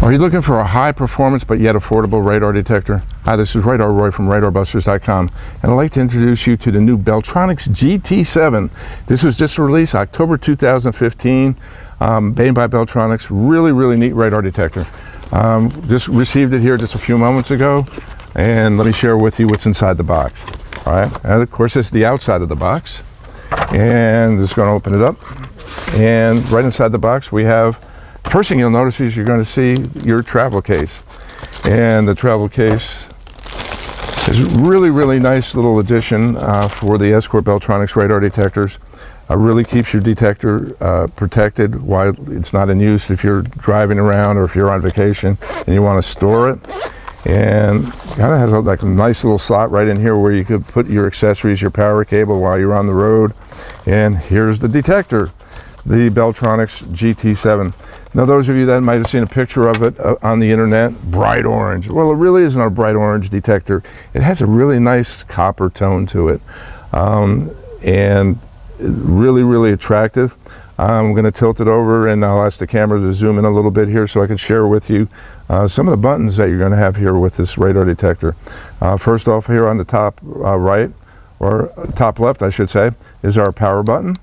Are you looking for a high performance but yet affordable radar detector? Hi, this is Radar Roy from RadarBusters.com, and I'd like to introduce you to the new Beltronics GT-7. This was just released October 2015, made by Beltronics. Really neat radar detector. Just received it here just a few moments ago, and let me share with you what's inside the box. All right, and of course this is the outside of the box, and just going to open it up, and right inside the box we have, first thing you'll notice is you're going to see your travel case, and the travel case is really nice little addition for the Escort Beltronics radar detectors. Really keeps your detector protected while it's not in use if you're driving around or if you're on vacation and you want to store it. And kind of has like a nice little slot right in here where you could put your accessories, your power cable while you're on the road. And here's the detector, the Beltronics GT-7. Now those of you that might have seen a picture of it on the internet, bright orange. Well, it really isn't a bright orange detector. It has a really nice copper tone to it, and really attractive. I'm going to tilt it over and I'll ask the camera to zoom in a little bit here so I can share with you some of the buttons that you're going to have here with this radar detector. First off, here on the top right, or top left I should say, is our power button.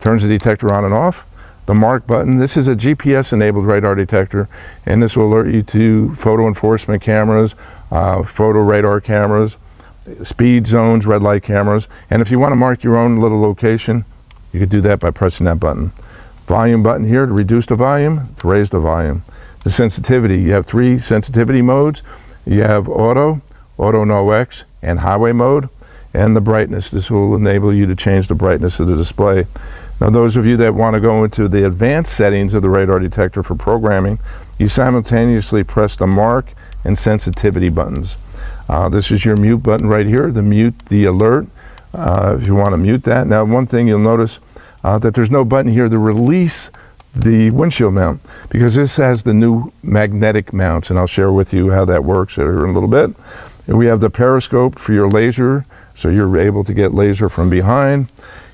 Turns the detector on and off. The mark button, this is a GPS enabled radar detector, and this will alert you to photo enforcement cameras, photo radar cameras, speed zones, red light cameras, and if you want to mark your own little location, you could do that by pressing that button. Volume button here to reduce the volume, to raise the volume. The sensitivity, you have 3 sensitivity modes. You have auto no X, and highway mode. And the brightness, this will enable you to change the brightness of the display. Now those of you that want to go into the advanced settings of the radar detector for programming, you simultaneously press the mark and sensitivity buttons. This is your mute button right here, the mute, the alert, if you want to mute that. Now one thing you'll notice that there's no button here to release the windshield mount, because this has the new magnetic mounts, and I'll share with you how that works here in a little bit. And we have the periscope for your laser, so you're able to get laser from behind.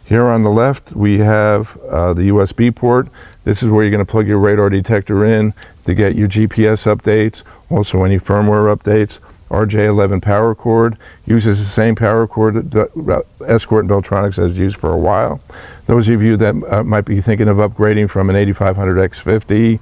Here on the left we have the USB port. This is where you're going to plug your radar detector in to get your GPS updates, also any firmware updates. RJ11 power cord, uses the same power cord that Escort and Beltronics has used for a while. Those of you that might be thinking of upgrading from an 8500 X50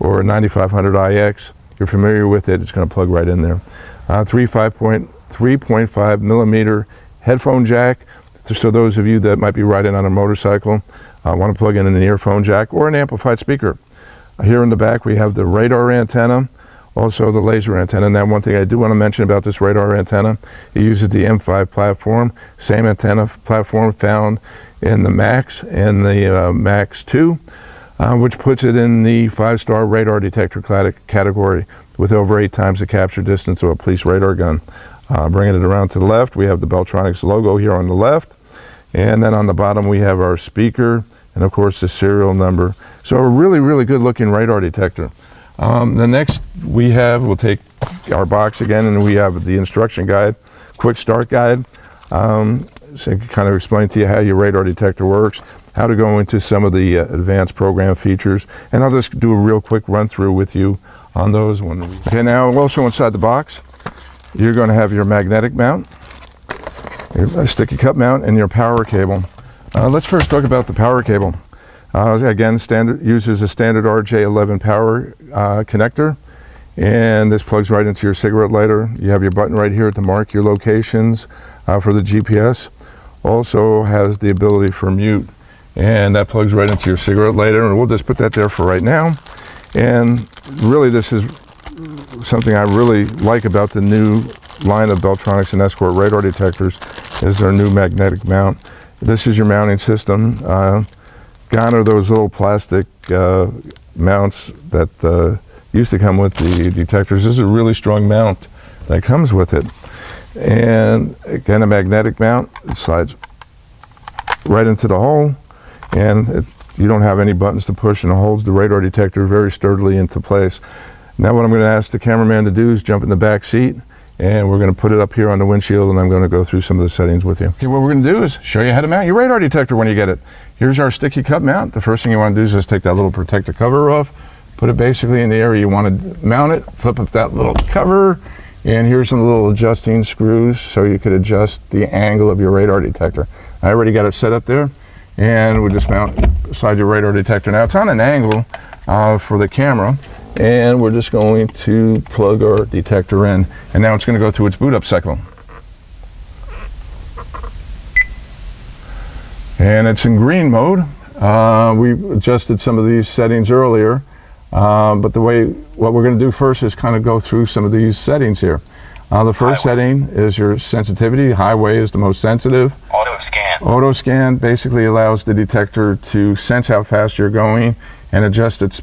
or a 9500 IX, you're familiar with it, it's going to plug right in there. 3.5 millimeter headphone jack, so those of you that might be riding on a motorcycle, want to plug in an earphone jack or an amplified speaker. Here in the back we have the radar antenna, also the laser antenna. Now one thing I do want to mention about this radar antenna, it uses the M5 platform, same antenna platform found in the Max and the Max 2, which puts it in the 5-star radar detector category with over 8 times the capture distance of a police radar gun. Bringing it around to the left, we have the Beltronics logo here on the left, and then on the bottom we have our speaker and of course the serial number. So a really good looking radar detector. The next we'll take our box again, and we have the instruction guide, quick start guide. So I can kind of explain to you how your radar detector works, how to go into some of the advanced program features, and I'll just do a real quick run through with you on those. Okay, now also inside the box, you're going to have your magnetic mount, your sticky cup mount, and your power cable. Let's first talk about the power cable. Again, uses a standard RJ11 power connector, and this plugs right into your cigarette lighter. You have your button right here to mark your locations for the GPS. Also has the ability for mute, and that plugs right into your cigarette lighter, and we'll just put that there for right now. And really this is something I really like about the new line of Beltronics and Escort radar detectors, is their new magnetic mount. This is your mounting system. Gone are those little plastic mounts that used to come with the detectors. This is a really strong mount that comes with it. And again, a magnetic mount. It slides right into the hole, and you don't have any buttons to push, and it holds the radar detector very sturdily into place. Now what I'm going to ask the cameraman to do is jump in the back seat, and we're going to put it up here on the windshield, and I'm going to go through some of the settings with you. Okay, what we're going to do is show you how to mount your radar detector when you get it. Here's our sticky cup mount. The first thing you want to do is just take that little protective cover off, put it basically in the area you want to mount it, flip up that little cover, and here's some little adjusting screws so you could adjust the angle of your radar detector. I already got it set up there, and we'll just mount beside your radar detector. Now it's on an angle for the camera, and we're just going to plug our detector in, and now it's going to go through its boot up cycle. And it's in green mode. We adjusted some of these settings earlier, but what we're going to do first is kind of go through some of these settings here. The first setting is your sensitivity. Highway is the most sensitive. Auto scan. Auto scan basically allows the detector to sense how fast you're going and adjust its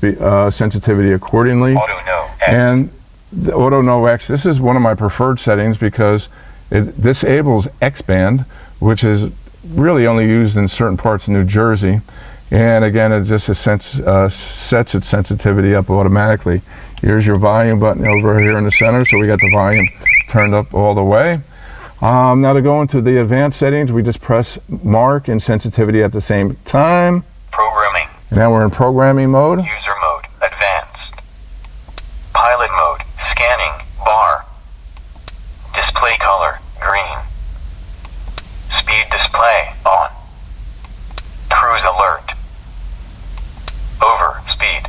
sensitivity accordingly. Auto no X. And the Auto no X, this is one of my preferred settings because it disables X band, which is really only used in certain parts of New Jersey. And again, it just sets its sensitivity up automatically. Here's your volume button over here in the center, so we got the volume turned up all the way. Now to go into the advanced settings, we just press mark and sensitivity at the same time. Programming. And now we're in programming mode. User mode. Advanced. Pilot mode. Scanning. Bar. Display color. Green. Speed display. On. Cruise alert. Over. Speed.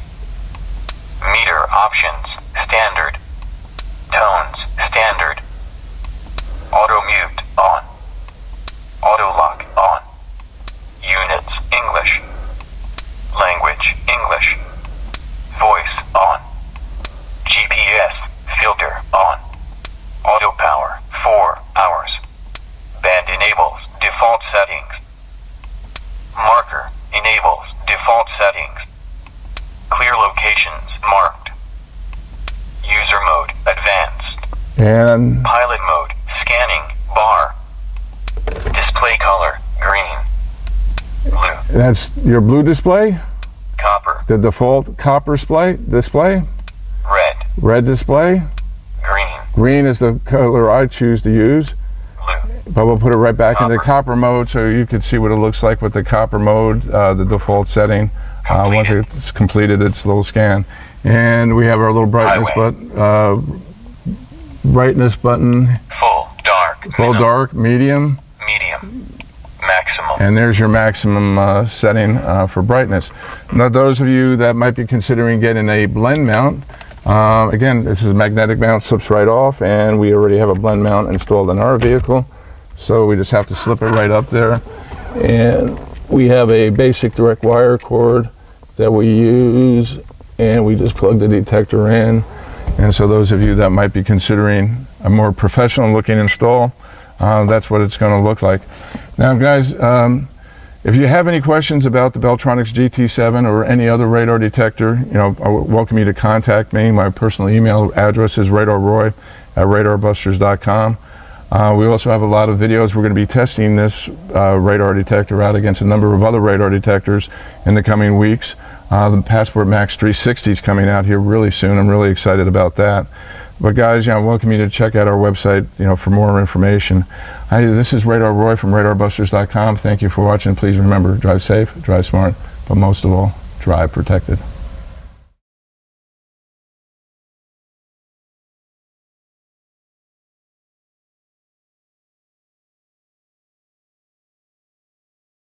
Meter options. Standard. Tones. Standard. Auto mute. On. Auto lock. On. Units. English. Language. English. Voice. On. GPS. Filter. On. Auto power. 4 hours. Band enables default settings. Marker enables default settings. Clear locations marked. User mode advanced. And Pilot mode scanning bar. Display color green. Blue. that's your blue display. Copper. The default copper display. Red. Red display. Green. Green is the color I choose to use. Blue. But we'll put it right back into Copper. copper mode so you can see what it looks like with the copper mode, the default setting. Once Completed. it's completed its little scan. And we have our little brightness button, Full. Dark. full, Minimum, dark, medium, Medium. Maximum. and there's your maximum setting for brightness. Now those of you that might be considering getting a blend mount, again, this is a magnetic mount, slips right off, and we already have a blend mount installed in our vehicle. So we just have to slip it right up there. And we have a basic direct wire cord that we use, and we just plug the detector in. And so those of you that might be considering a more professional looking install, that's what it's going to look like. Now guys, if you have any questions about the Beltronics GT-7 or any other radar detector, I welcome you to contact me. My personal email address is radarroy@radarbusters.com. We also have a lot of videos. We're going to be testing this radar detector out against a number of other radar detectors in the coming weeks. The Passport Max 360 is coming out here really soon. I'm really excited about that. But guys, I welcome you to check out our website, for more information. This is Radar Roy from radarbusters.com. Thank you for watching. Please remember, drive safe, drive smart, but most of all, drive protected.